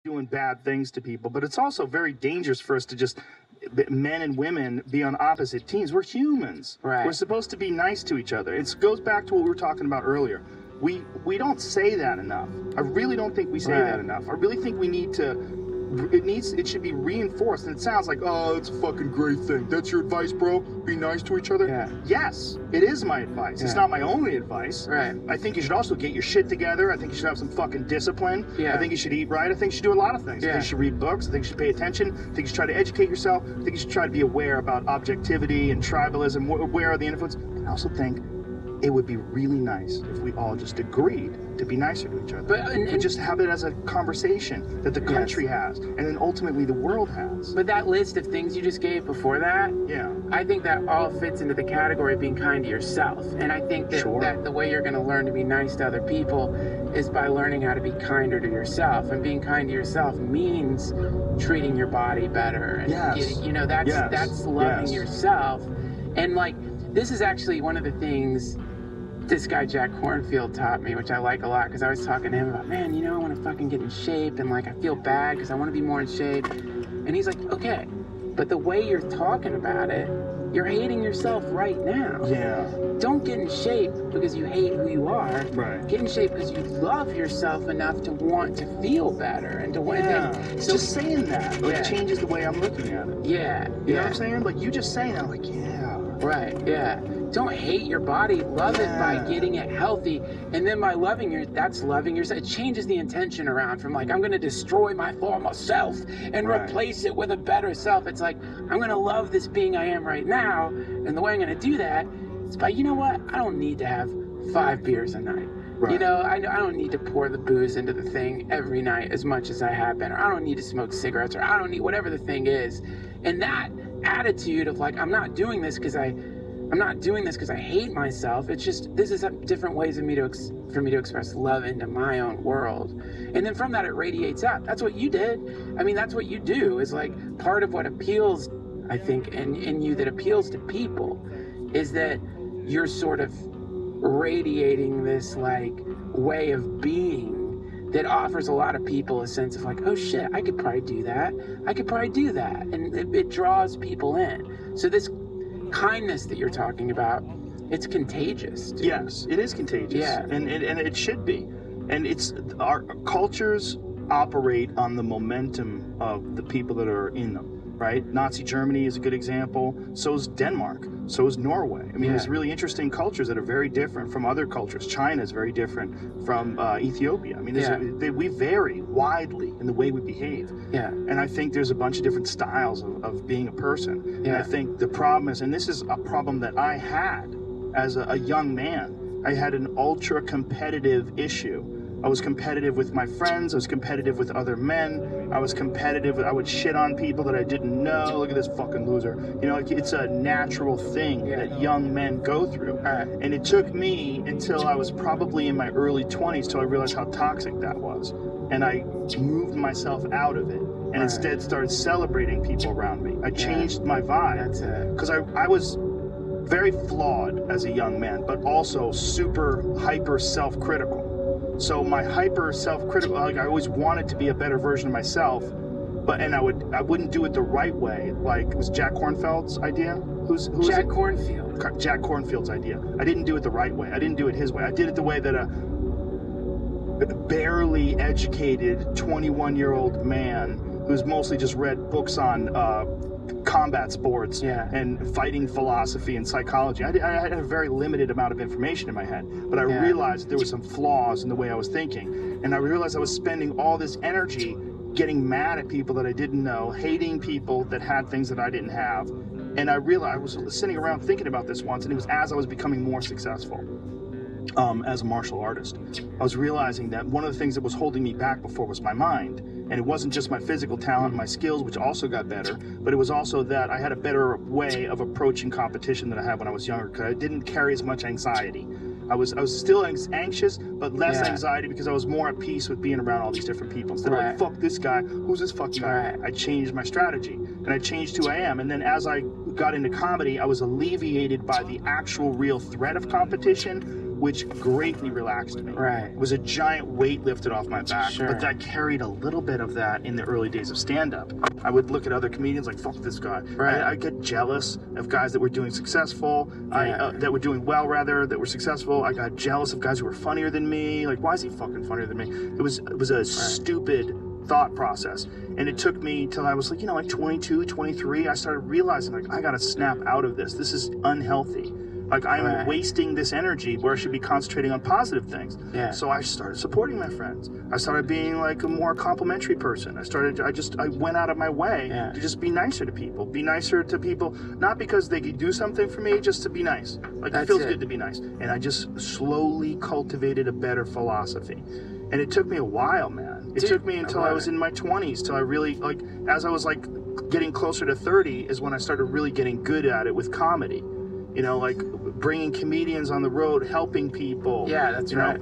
doing bad things to people, but it's also very dangerous for us to just, men and women, be on opposite teams. We're humans. Right. We're supposed to be nice to each other. It goes back to what we were talking about earlier. We don't say that enough. I really don't think we say that enough. I really think we need to, it should be reinforced. And it sounds like, oh, it's a fucking great thing. That's your advice, bro? Be nice to each other? Yeah. Yes, it is my advice. It's not my only advice. Right. I think you should also get your shit together. I think you should have some fucking discipline. Yeah. I think you should eat right. I think you should do a lot of things. I think you should read books. I think you should pay attention. I think you should try to educate yourself. I think you should try to be aware about objectivity and tribalism. Where are the influences? And I also think it would be really nice if we all just agreed to be nicer to each other. And just have it as a conversation that the country has, and then ultimately the world has. But that list of things you just gave before that, I think that all fits into the category of being kind to yourself. And I think that, that the way you're going to learn to be nice to other people is by learning how to be kinder to yourself. And being kind to yourself means treating your body better. And getting, you know, that's loving yourself. And like, this is actually one of the things this guy Jack Kornfield taught me, which I like a lot, because I was talking to him about, man, you know, I want to fucking get in shape, and like I feel bad because I want to be more in shape. And he's like, okay, but the way you're talking about it, you're hating yourself right now. Yeah. Don't get in shape because you hate who you are. Right. Get in shape because you love yourself enough to want to feel better and to want to. So just saying that like changes the way I'm looking at it. Yeah. You know what I'm saying? Like you just saying that, like Right. Yeah. Don't hate your body. Love it by getting it healthy, and then by loving that's loving yourself. It changes the intention around from like I'm going to destroy my former self and replace it with a better self. It's like I'm going to love this being I am right now, and the way I'm going to do that is by, you know what? I don't need to have 5 beers a night. You know, I don't need to pour the booze into the thing every night as much as I have been, or I don't need to smoke cigarettes, or I don't need whatever the thing is. And that attitude of like, I'm not doing this because I hate myself. It's just, this is different ways of for me to express love into my own world. And then from that, it radiates out. That's what you did. I mean, that's what you do, is like part of what appeals, I think, in you that appeals to people is that you're sort of radiating this like way of being that offers a lot of people a sense of like, oh shit, I could probably do that. I could probably do that. And it draws people in. So this kindness that you're talking about, it's contagious. Dude. Yes, it is contagious. Yeah. And it should be. And it's, our cultures operate on the momentum of the people that are in them. Right? Nazi Germany is a good example. So is Denmark. So is Norway. I mean, there's really interesting cultures that are very different from other cultures. China is very different from Ethiopia. I mean, we vary widely in the way we behave. Yeah. And I think there's a bunch of different styles of being a person. Yeah. And I think the problem is, and this is a problem that I had as a young man, I had an ultra competitive issue. I was competitive with my friends. I was competitive with other men. I was competitive. I would shit on people that I didn't know. Look at this fucking loser. You know, it's a natural thing that young men go through. And it took me until I was probably in my early 20s till I realized how toxic that was. And I moved myself out of it and instead started celebrating people around me. I changed my vibe. That's it. Because I was very flawed as a young man, but also super hyper self-critical. So my hyper self-critical, like I always wanted to be a better version of myself, and I wouldn't do it the right way. Like, it was Jack Kornfield's idea? Who's Jack Kornfield? Jack Kornfield's idea. I didn't do it the right way. I didn't do it his way. I did it the way that a barely educated 21-year-old man who's mostly just read books on combat sports and fighting philosophy and psychology. I had a very limited amount of information in my head, but I realized there were some flaws in the way I was thinking. And I realized I was spending all this energy getting mad at people that I didn't know, hating people that had things that I didn't have. And I realized, I was sitting around thinking about this once, and it was as I was becoming more successful as a martial artist. I was realizing that one of the things that was holding me back before was my mind. And it wasn't just my physical talent and my skills, which also got better, but it was also that I had a better way of approaching competition than I had when I was younger, because I didn't carry as much anxiety. I was still anxious, but less anxiety because I was more at peace with being around all these different people. Instead of like, fuck this guy, who's this fucking guy? I changed my strategy, and I changed who I am. And then as I got into comedy, I was alleviated by the actual real threat of competition, which greatly relaxed me. Right. It was a giant weight lifted off my back, Sure. but I carried a little bit of that in the early days of stand-up. I would look at other comedians like, fuck this guy. Right. I get jealous of guys that were doing successful, that were doing well, rather, that were successful. I got jealous of guys who were funnier than me. Like, why is he fucking funnier than me? It was a stupid thought process. And it took me till I was like, 22, 23. I started realizing, like, I gotta snap out of this. This is unhealthy. Like, I'm wasting this energy where I should be concentrating on positive things. Yeah. So I started supporting my friends. I started being like a more complimentary person. I went out of my way to just be nicer to people. Be nicer to people, not because they could do something for me, just to be nice. Like, it feels good to be nice. And I just slowly cultivated a better philosophy. And it took me a while, man. It took me until I was in my 20s, till I really, like, as I was, like, getting closer to 30 is when I started really getting good at it with comedy. Like bringing comedians on the road, helping people. Yeah, that's right.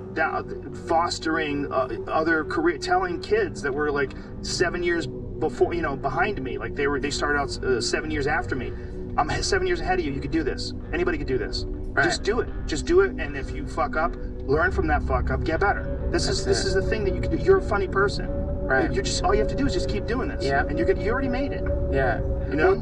Fostering other career, telling kids that were like 7 years before, behind me. Like they started out 7 years after me. I'm 7 years ahead of you. You could do this. Anybody could do this. Right. Just do it. Just do it. And if you fuck up, learn from that fuck up. Get better. This is the thing that you can do. You're a funny person. Right. You're just, all you have to do is just keep doing this. Yeah. And you already made it. Yeah. Well,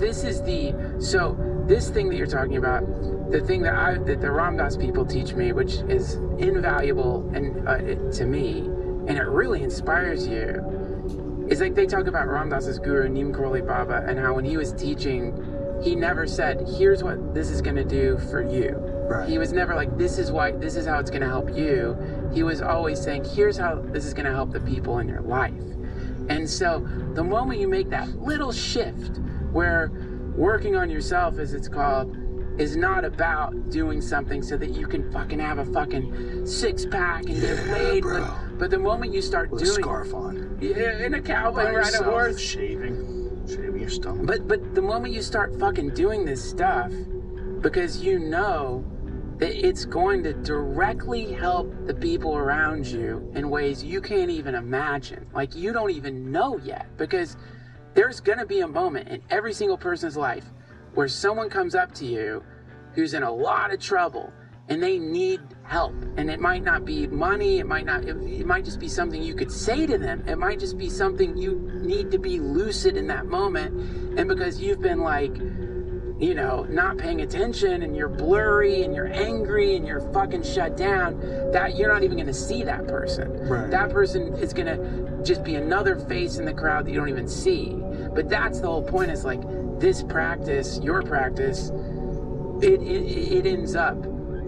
this thing that you're talking about, the thing that the Ram Dass people teach me, which is invaluable and to me, and it really inspires you, is like they talk about Ram Dass's guru Neem Karoli Baba, and how when he was teaching, he never said, "Here's what this is going to do for you." Right. He was never like, "This is how it's going to help you." He was always saying, "Here's how this is going to help the people in your life." And so the moment you make that little shift where working on yourself, as it's called, is not about doing something so that you can fucking have a fucking six-pack and get laid. But the moment you start doing... With a scarf on. Yeah, in a cowboy ride a horse. Shaving your stomach. But the moment you start fucking doing this stuff, because you know that it's going to directly help the people around you in ways you can't even imagine. Like, you don't even know yet. Because there's going to be a moment in every single person's life where someone comes up to you who's in a lot of trouble and they need help. And it might not be money, it might just be something you could say to them. It might just be something you need to be lucid in that moment. And because you've been like, not paying attention, and you're blurry and you're angry and you're fucking shut down, that you're not even going to see that person. Right. That person is going to just be another face in the crowd that you don't even see. But that's the whole point, is like, this practice, your practice, it ends up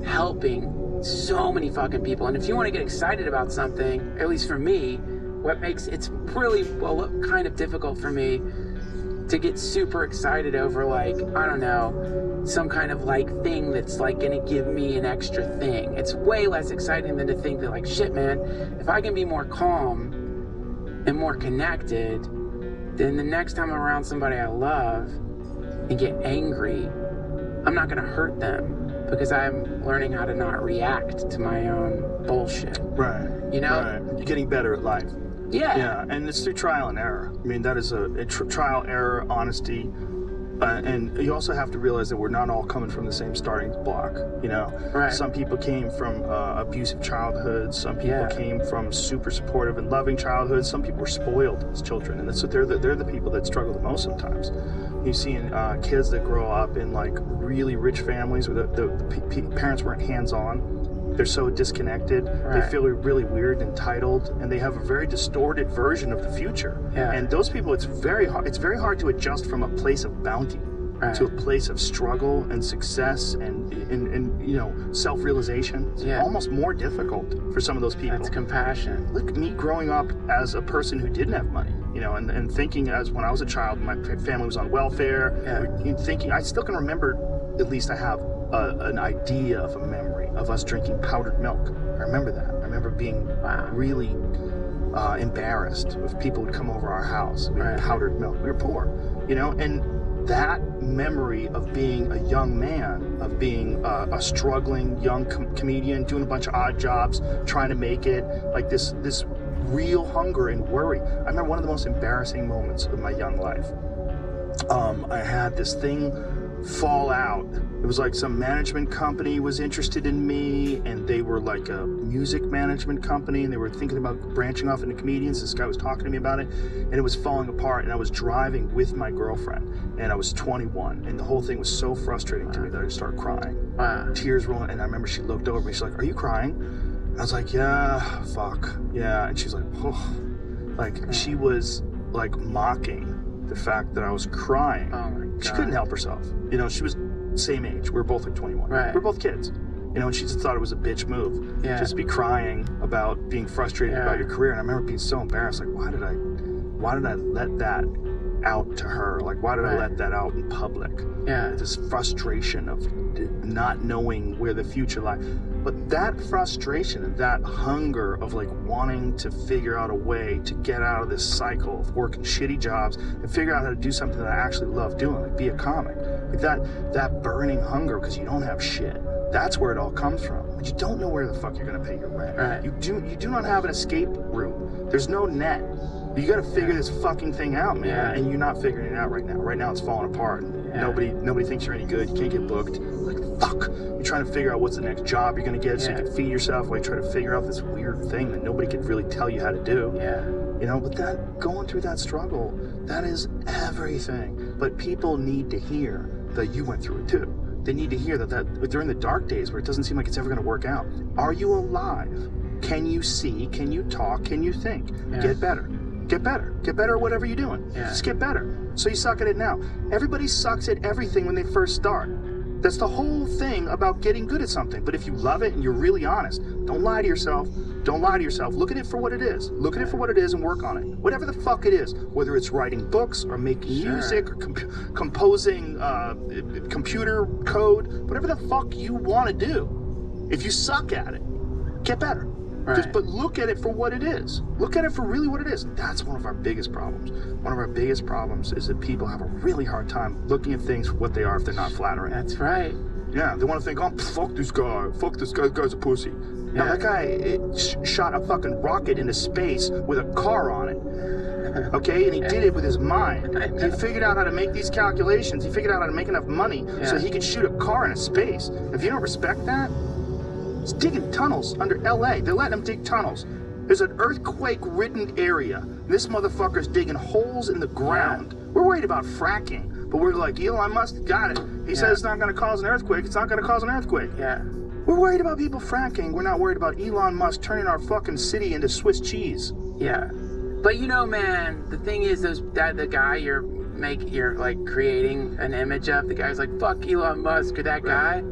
helping so many fucking people. And if you want to get excited about something, at least for me, it's really, kind of difficult for me to get super excited over, like, I don't know, some kind of like thing that's like gonna give me an extra thing. It's way less exciting than to think that, like, shit, man, if I can be more calm and more connected, then the next time I'm around somebody I love and get angry, I'm not gonna hurt them, because I'm learning how to not react to my own bullshit. Right. Right. You're getting better at life. Yeah, and it's through trial and error. I mean, that is a trial, error, honesty, and you also have to realize that we're not all coming from the same starting block. Right. Some people came from abusive childhoods. Some people came from super supportive and loving childhoods. Some people were spoiled as children, and so they're the people that struggle the most sometimes. You've seen kids that grow up in like really rich families where the parents weren't hands-on. They're so disconnected. Right. They feel really weird and entitled, and they have a very distorted version of the future. Yeah. And those people, it's very hard to adjust from a place of bounty to a place of struggle and success and self-realization. It's almost more difficult for some of those people. That's compassion. Look, me growing up as a person who didn't have money, and thinking as when I was a child, my family was on welfare. Thinking, I still can remember, at least I have an idea of a memory of us drinking powdered milk. I remember that. I remember being really embarrassed if people would come over our house. We had powdered milk. We were poor, and that memory of being a young man, of being a struggling young comedian, doing a bunch of odd jobs, trying to make it, like this real hunger and worry. I remember one of the most embarrassing moments of my young life. I had this thing fall out. It was like some management company was interested in me, and they were like a music management company, and they were thinking about branching off into comedians. This guy was talking to me about it, and it was falling apart, and I was driving with my girlfriend, and I was 21, and the whole thing was so frustrating to me that I just started crying. Tears rolling, and I remember she looked over at me, she's like, "Are you crying?" And I was like, "Yeah, fuck, yeah." And she's like, "Oh." Like, she was like mocking the fact that I was crying. Oh my God. She couldn't help herself. You know, she was same age. We were both like 21. Right. We were both kids. You know, and she just thought it was a bitch move. Yeah. Just be crying about being frustrated about your career. And I remember being so embarrassed. Like, why did I let that out to her? Like, why did I let that out in public? Yeah. This frustration of not knowing where the future lies. But that frustration and that hunger of like wanting to figure out a way to get out of this cycle of working shitty jobs and figure out how to do something that I actually love doing, like be a comic. Like that burning hunger because you don't have shit. That's where it all comes from. But you don't know where the fuck you're gonna pay your rent. Right. You do not have an escape route. There's no net. You gotta figure this fucking thing out, man. And you're not figuring it out right now. Right now it's falling apart. Nobody thinks you're any good. You can't get booked. Like, fuck. You're trying to figure out what's the next job you're gonna get so you can feed yourself while you try to figure out this weird thing that nobody can really tell you how to do. Yeah. You know, but that going through that struggle, that is everything. But people need to hear that you went through it too. They need to hear that during the dark days where it doesn't seem like it's ever gonna work out. Are you alive? Can you see? Can you talk? Can you think? Get better. Get better. Get better at whatever you're doing. Just get better. So you suck at it now. Everybody sucks at everything when they first start. That's the whole thing about getting good at something. But if you love it and you're really honest, don't lie to yourself. Don't lie to yourself. Look at it for what it is. Look at it for what it is and work on it. Whatever the fuck it is. Whether it's writing books or making music or composing computer code. Whatever the fuck you want to do. If you suck at it, get better. Right. But look at it for what it is. Look at it for really what it is. That's one of our biggest problems. One of our biggest problems is that people have a really hard time looking at things for what they are if they're not flattering. That's right. Yeah, they want to think, oh, fuck this guy. Fuck this guy. This guy's a pussy. Now, that guy shot a fucking rocket into space with a car on it. Okay? And he did it with his mind. He figured out how to make these calculations. He figured out how to make enough money so he could shoot a car into space. If you don't respect that, he's digging tunnels under LA. They're letting him dig tunnels. There's an earthquake-ridden area. This motherfucker's digging holes in the ground. We're worried about fracking, but we're like, Elon Musk got it. He said it's not going to cause an earthquake. It's not going to cause an earthquake. We're worried about people fracking. We're not worried about Elon Musk turning our fucking city into Swiss cheese. Yeah. But you know, man, the thing is, the guy you're like creating an image of, the guy's like, fuck Elon Musk or that guy.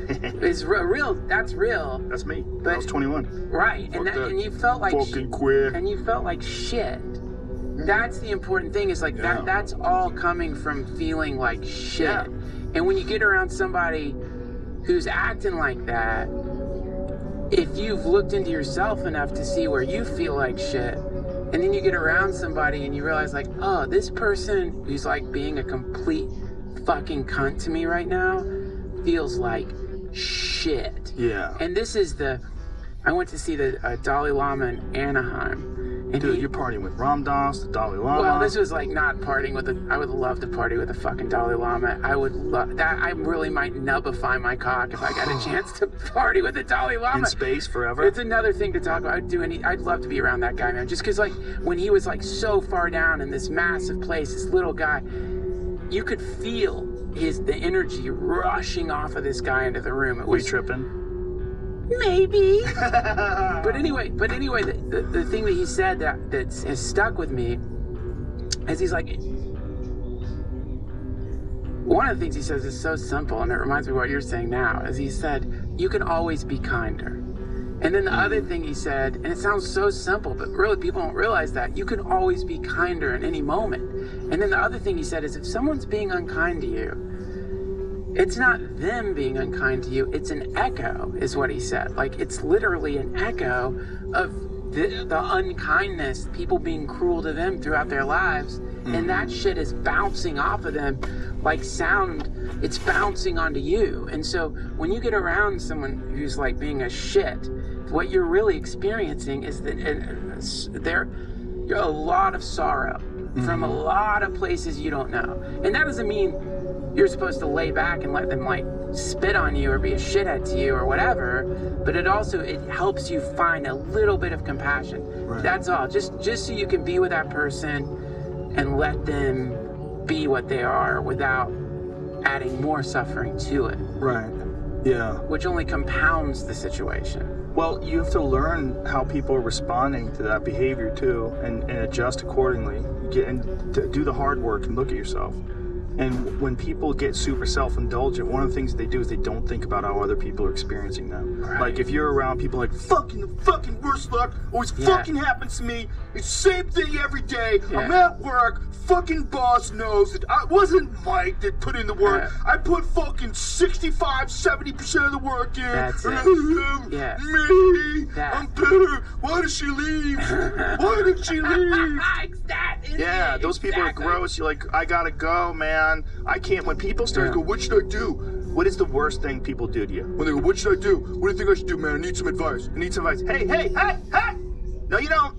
It's real. That's real. That's me. But I was 21. Right, and you felt like fucking queer. And you felt like shit. That's the important thing. Is like that's all coming from feeling like shit. Yeah. And when you get around somebody who's acting like that, if you've looked into yourself enough to see where you feel like shit, and then you get around somebody and you realize like, oh, this person who's like being a complete fucking cunt to me right now feels like shit. Yeah. And this is I went to see the Dalai Lama in Anaheim. And dude, you're partying with Ram Dass, the Dalai Lama. Well, this was like not partying with I would love to party with the fucking Dalai Lama. I would love that. I really might nubbify my cock if I got a chance to party with the Dalai Lama. In space forever. It's another thing to talk about. I'd love to be around that guy, man. Just because like when he was like so far down in this massive place, this little guy, you could feel the energy rushing off of this guy into the room. It was tripping. Maybe. but anyway, the thing that he said that has stuck with me is he's like, one of the things he says is so simple, and it reminds me of what you're saying now, is he said, you can always be kinder. And then the other thing he said, and it sounds so simple, but really people don't realize that, you can always be kinder in any moment. And then the other thing he said is if someone's being unkind to you, it's not them being unkind to you, it's an echo, is what he said. Like, it's literally an echo of the unkindness, people being cruel to them throughout their lives, and that shit is bouncing off of them like sound, it's bouncing onto you. And so when you get around someone who's like being a shit, what you're really experiencing is that you're a lot of sorrow from a lot of places you don't know. And that doesn't mean you're supposed to lay back and let them like spit on you or be a shithead to you or whatever, but it helps you find a little bit of compassion. Right. That's all. Just so you can be with that person and let them be what they are without adding more suffering to it. Right. Yeah. Which only compounds the situation. Well, you have to learn how people are responding to that behavior too, and adjust accordingly. And do the hard work and look at yourself. And when people get super self-indulgent, one of the things they do is they don't think about how other people are experiencing them. Right. Like if you're around people like, fucking worst luck, always fucking happens to me, it's the same thing every day, I'm at work, fucking boss knows that I wasn't Mike that put in the work, I put fucking 65-70% of the work in. That's it. Me, I'm bitter, why did she leave? Why did she leave? Yeah, those people are gross. You're like, I gotta go, man. I can't. When people start to go, what should I do? What is the worst thing people do to you? When they go, what should I do? What do you think I should do, man? I need some advice. I need some advice. Hey! No, you don't.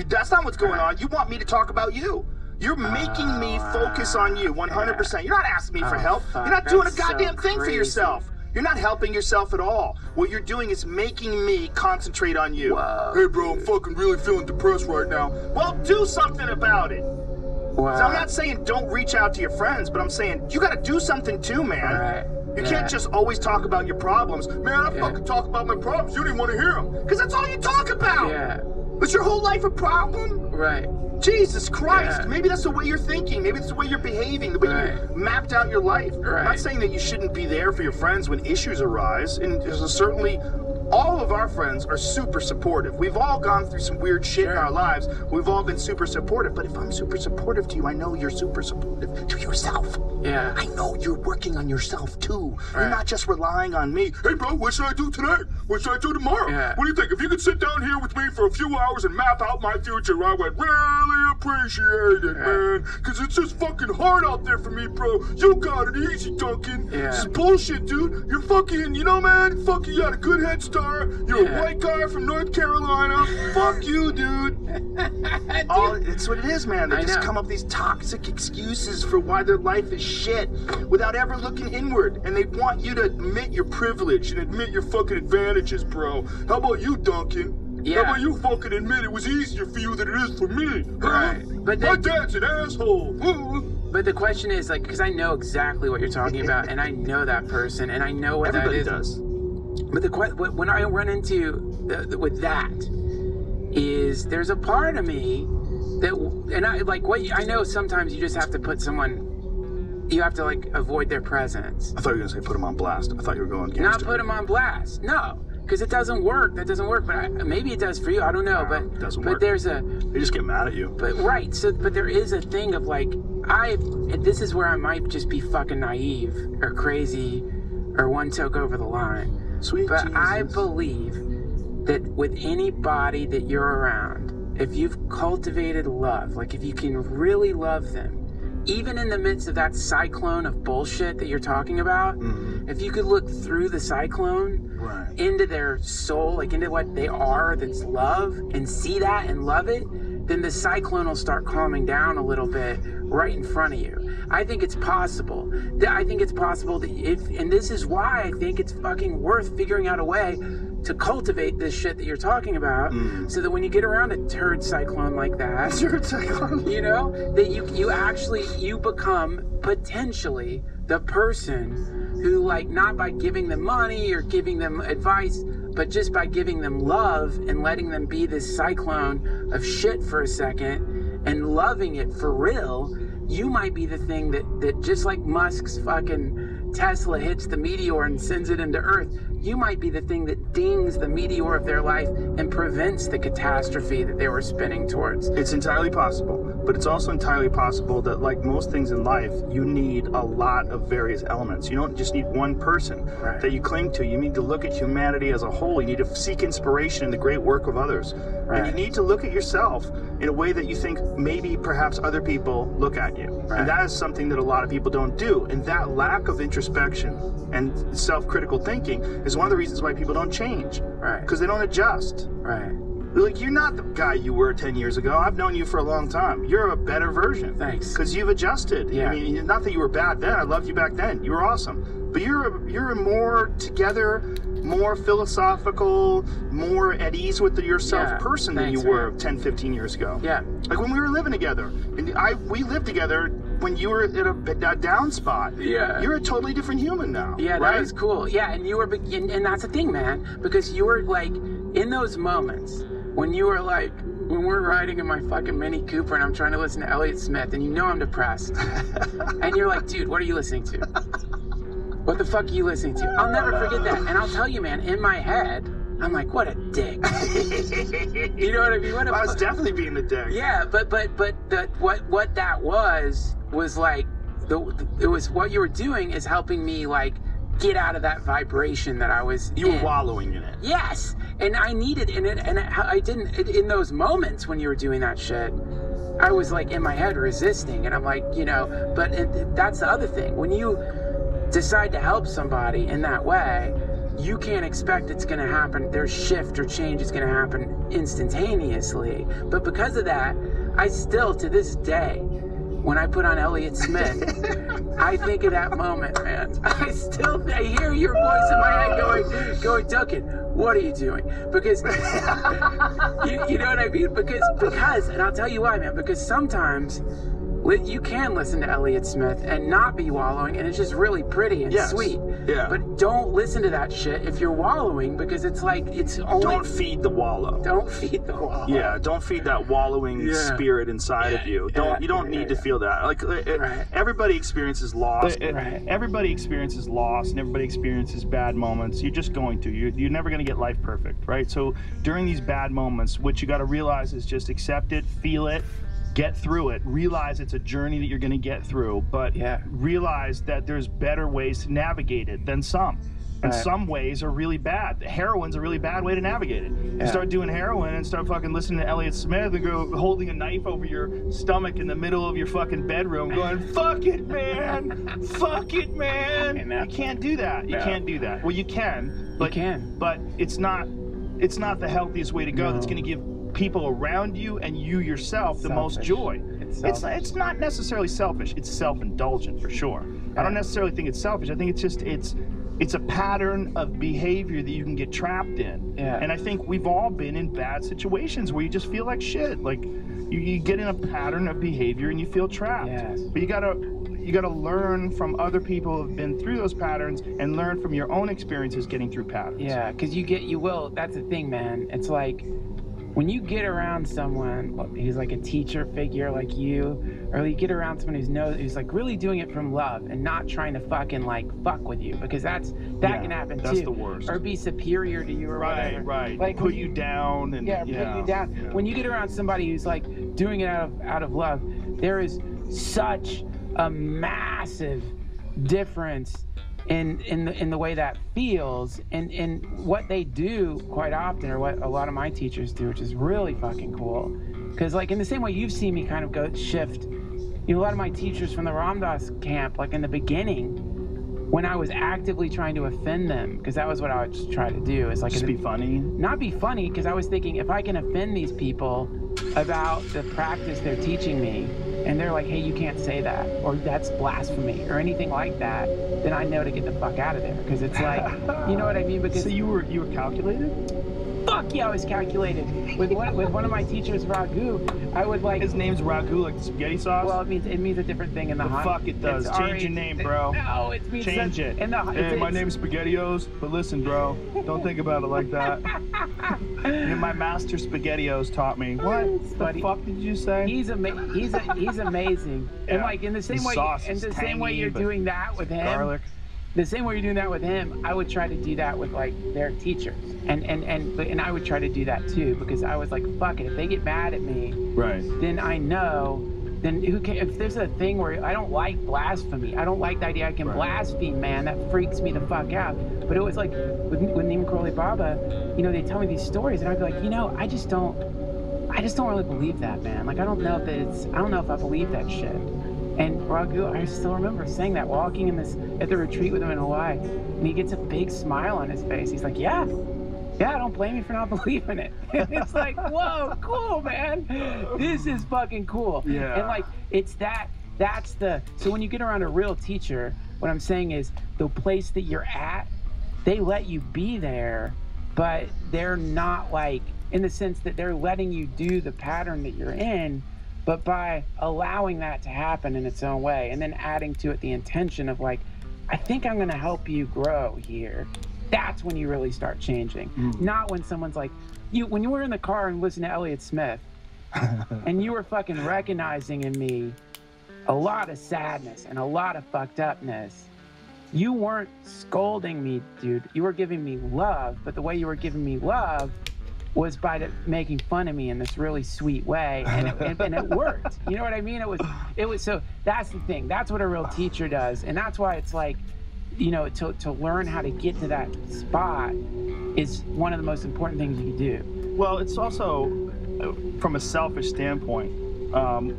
That's not what's going on. You want me to talk about you. You're making me focus on you 100%. You're not asking me for help. You're not doing a goddamn thing for yourself. You're not helping yourself at all. What you're doing is making me concentrate on you. Wow. Hey, bro, I'm fucking really feeling depressed right now. Well, do something about it. Wow. So I'm not saying don't reach out to your friends, but I'm saying you gotta do something too, man. Right. You can't just always talk about your problems. Man, I fucking talk about my problems. You didn't want to hear them. Because that's all you talk about. Yeah. Was your whole life a problem? Right. Jesus Christ. Yeah. Maybe that's the way you're thinking. Maybe that's the way you're behaving, the way you mapped out your life. Right. I'm not saying that you shouldn't be there for your friends when issues arise. And certainly all of our friends are super supportive. We've all gone through some weird shit in our lives. We've all been super supportive. But if I'm super supportive to you, I know you're super supportive to yourself. Yeah. I know you're working on yourself too. Right. You're not just relying on me. Hey, bro, what should I do today? What should I do tomorrow? Yeah. What do you think? If you could sit down here with me for a few hours and map out my future, I would really appreciate it, man. Because it's just fucking hard out there for me, bro. You got it easy, Duncan. Yeah. This is bullshit, dude. You're fucking, you know, man, fucking, you got a good head start. You're a white guy from North Carolina. Fuck you, dude. It's what it is, man. They just come up with these toxic excuses for why their life is shit without ever looking inward. And they want you to admit your privilege and admit your fucking advantages, bro. How about you, Duncan? Yeah. How about you fucking admit it was easier for you than it is for me? Right. But my dad's an asshole. But the question is, like, because I know exactly what you're talking about, and I know that person, and I know what everybody that is. Does. But when I run into with that is there's a part of me that, and I like what I know sometimes you just have to put someone, you have to like avoid their presence. I thought you were going to say put them on blast. I thought you were going gangster. Not put them on blast. No, because it doesn't work. That doesn't work. But maybe it does for you. I don't know. But it doesn't work. There's they just get mad at you. But right. So but there is a thing of like and this is where I might just be fucking naive or crazy or one toke over the line. Sweet but Jesus. I believe that with anybody that you're around, if you've cultivated love, like if you can really love them, even in the midst of that cyclone of bullshit that you're talking about, if you could look through the cyclone into their soul, like into what they are, that's love, and see that and love it, then the cyclone will start calming down a little bit right in front of you. I think it's possible. I think it's possible that and this is why I think it's fucking worth figuring out a way to cultivate this shit that you're talking about, so that when you get around a turd cyclone like that, you know, that you become potentially the person who, like, not by giving them money or giving them advice, but just by giving them love and letting them be this cyclone of shit for a second and loving it for real, you might be the thing that just like Musk's fucking Tesla hits the meteor and sends it into Earth, you might be the thing that dings the meteor of their life and prevents the catastrophe that they were spinning towards. It's entirely possible, but it's also entirely possible that, like most things in life, you need a lot of various elements. You don't just need one person that you cling to. You need to look at humanity as a whole. You need to seek inspiration in the great work of others. And you need to look at yourself in a way that you think maybe perhaps other people look at you. And that is something that a lot of people don't do. And that lack of introspection and self-critical thinking is one of the reasons why people don't change. Because they don't adjust. Like, you're not the guy you were 10 years ago. I've known you for a long time. You're a better version. Thanks. Because you've adjusted. Yeah. I mean, not that you were bad then. I loved you back then. You were awesome. But you're a more together, more philosophical, more at ease with yourself person than you were 10, 15 years ago. Yeah. Like when we were living together. And we lived together when you were at a down spot. Yeah. You're a totally different human now. Yeah, right? that was cool. Yeah, and you were, and that's the thing, man, because you were like, in those moments when you were like, when we're riding in my fucking Mini Cooper and I'm trying to listen to Elliott Smith and you know I'm depressed, and you're like, dude, what are you listening to? What the fuck are you listening to? I'll never forget that. And I'll tell you, man, in my head, I'm like, what a dick. You know what I mean? I was definitely being a dick. Yeah, but what that was like, it was what you were doing is helping me like get out of that vibration that I was You were wallowing in it. Yes, and I needed in it, and I didn't. In those moments when you were doing that shit, I was like in my head resisting, and I'm like, you know. But that's the other thing. When you decide to help somebody in that way, you can't expect it's going to happen. Their shift or change is going to happen instantaneously. But because of that, I still, to this day, when I put on Elliott Smith, I think of that moment, man. I hear your voice in my head going, Duncan, what are you doing? Because, you know what I mean? Because, and I'll tell you why, man, because sometimes you can listen to Elliott Smith and not be wallowing, and it's just really pretty and sweet. Yeah. But don't listen to that shit if you're wallowing, because it's like, it's only... Don't feed the wallow. Don't feed the wallow. Yeah, don't feed that wallowing spirit inside of you. You don't need to feel that. Like, everybody experiences loss. Everybody experiences loss, and everybody experiences bad moments. You're just going to. You're never going to get life perfect, right? So during these bad moments, what you got to realize is just accept it, feel it, get through it, realize it's a journey that you're going to get through, but realize that there's better ways to navigate it than some. And some ways are really bad. Heroin's a really bad way to navigate it. You start doing heroin and start fucking listening to Elliott Smith and go holding a knife over your stomach in the middle of your fucking bedroom going, fuck it, man. Fuck it, man. You can't do that. You can't do that. Well, you can. But, but it's not the healthiest way to go. That's going to give people around you and you yourself the most joy. It's not necessarily selfish. It's self-indulgent for sure. I don't necessarily think it's selfish. I think it's just it's a pattern of behavior that you can get trapped in. And I think we've all been in bad situations where you just feel like shit. Like you get in a pattern of behavior and you feel trapped. But you gotta learn from other people who have been through those patterns and learn from your own experiences getting through patterns. Yeah, because that's the thing, man. It's like, when you get around someone who's like a teacher figure like you, or you get around someone who's like really doing it from love and not trying to fucking like fuck with you, because that can happen too. That's the worst. Or be superior to you or whatever. Right. Like put you down and put you down. Yeah. When you get around somebody who's like doing it out of love, there is such a massive difference in the way that feels, and what they do quite often, or what a lot of my teachers do, which is really fucking cool. Because like in the same way you've seen me kind of go shift, you know, a lot of my teachers from the Ram Dass camp, like in the beginning, when I was actively trying to offend them, because that was what I would try to do, is like just be funny. Not be funny, because I was thinking, if I can offend these people about the practice they're teaching me, and they're like, hey, you can't say that, or that's blasphemy, or anything like that, then I know to get the fuck out of there. Because it's like, you know what I mean? Because so you were calculated? Fuck yeah, I was calculated. With one of my teachers, Ragu, I would like... His name's Ragu, like the spaghetti sauce? Well, it means a different thing in the hunt. Fuck it does. Change your name, bro. No, it means... Change it. Hey, my name's SpaghettiOs, but listen, bro, don't think about it like that. My master SpaghettiOs taught me. What the fuck did you say? He's amazing. And like in the same way, you're doing that with him. Garlic. The same way you're doing that with him, I would try to do that with like their teachers, and I would try to do that too, because I was like, fuck it, if they get mad at me, then I know, then who can, if there's a thing where I don't like blasphemy, I don't like the idea I can blaspheme, man, that freaks me the fuck out. But it was like with Neem Karoli Baba, you know, they tell me these stories, and I'd be like, you know, I just don't really believe that, man. Like I don't know if I believe that shit. And Ragu, I still remember saying that, walking at the retreat with him in Hawaii, and he gets a big smile on his face. He's like, yeah, Yeah, don't blame me for not believing it. It's like, whoa, cool, man. This is fucking cool. Yeah. And like, that's the, so when you get around a real teacher, what I'm saying is the place that you're at, they let you be there, but they're not like, in the sense that they're letting you do the pattern that you're in, but by allowing that to happen in its own way, and then adding to it the intention of like, I think I'm gonna help you grow here. That's when you really start changing. Not when someone's like, when you were in the car and listening to Elliott Smith, and you were fucking recognizing in me a lot of sadness and a lot of fucked upness. You weren't scolding me, dude. You were giving me love, but the way you were giving me love was by making fun of me in this really sweet way, and it worked. You know what I mean? It was. So that's the thing. That's what a real teacher does, and that's why it's like, you know, to learn how to get to that spot is one of the most important things you can do. Well, it's also, from a selfish standpoint,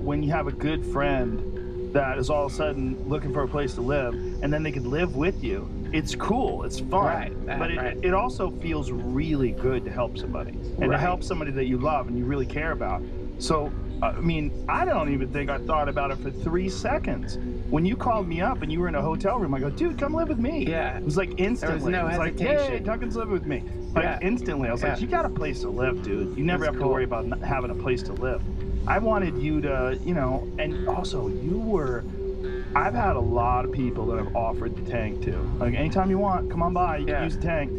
when you have a good friend that is all of a sudden looking for a place to live, and then they can live with you, it's cool, it's fun. Right, but it also feels really good to help somebody, and to help somebody that you love and you really care about. So, I mean, I don't even think I thought about it for 3 seconds. When you called me up and you were in a hotel room, I go, dude, come live with me. Yeah. It was like instantly. There was no hesitation. Like, hey, Duncan's living with me. Like instantly, I was like, you got a place to live, dude. You never have to worry about not having a place to live. I wanted you to, you know, and also I've had a lot of people that I've offered the tank to. Like, anytime you want, come on by, you can use the tank.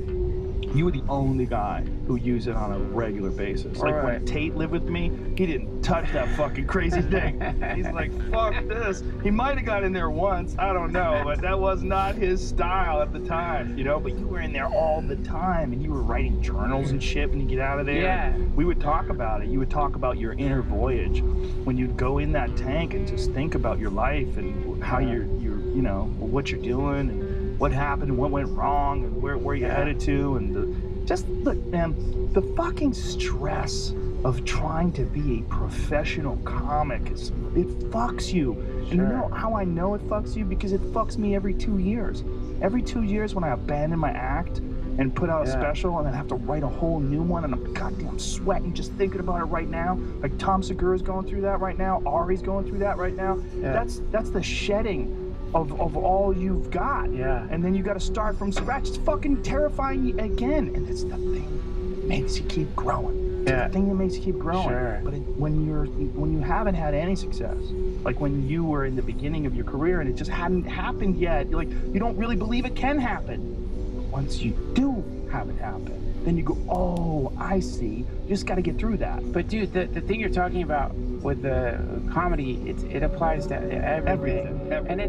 You were the only guy who used it on a regular basis. Like when Tate lived with me, he didn't touch that fucking crazy thing. He's like, fuck this. He might have got in there once, I don't know, but that was not his style at the time, you know? But you were in there all the time, and you were writing journals and shit when you get out of there. Yeah. We would talk about it. You would talk about your inner voyage when you'd go in that tank and just think about your life and how you're you know, what you're doing and what happened and what went wrong and where you're headed to, and just look, man, the fucking stress of trying to be a professional comic, it fucks you. And you know how I know it fucks you? Because it fucks me every 2 years. Every 2 years when I abandon my act and put out a special and then have to write a whole new one, and I'm goddamn sweating just thinking about it right now. Like Tom Segura's going through that right now. Ari's going through that right now. That's the shedding of all you've got. Yeah. And then you got to start from scratch. It's fucking terrifying again. And it's the thing that makes you keep growing. It's the thing that makes you keep growing. Sure. But when you haven't had any success, like when you were in the beginning of your career and it just hadn't happened yet, you're like, you don't really believe it can happen. But once you do have it happen, then you go, oh, I see. You just got to get through that. But dude, the thing you're talking about with the comedy, it applies to everything. And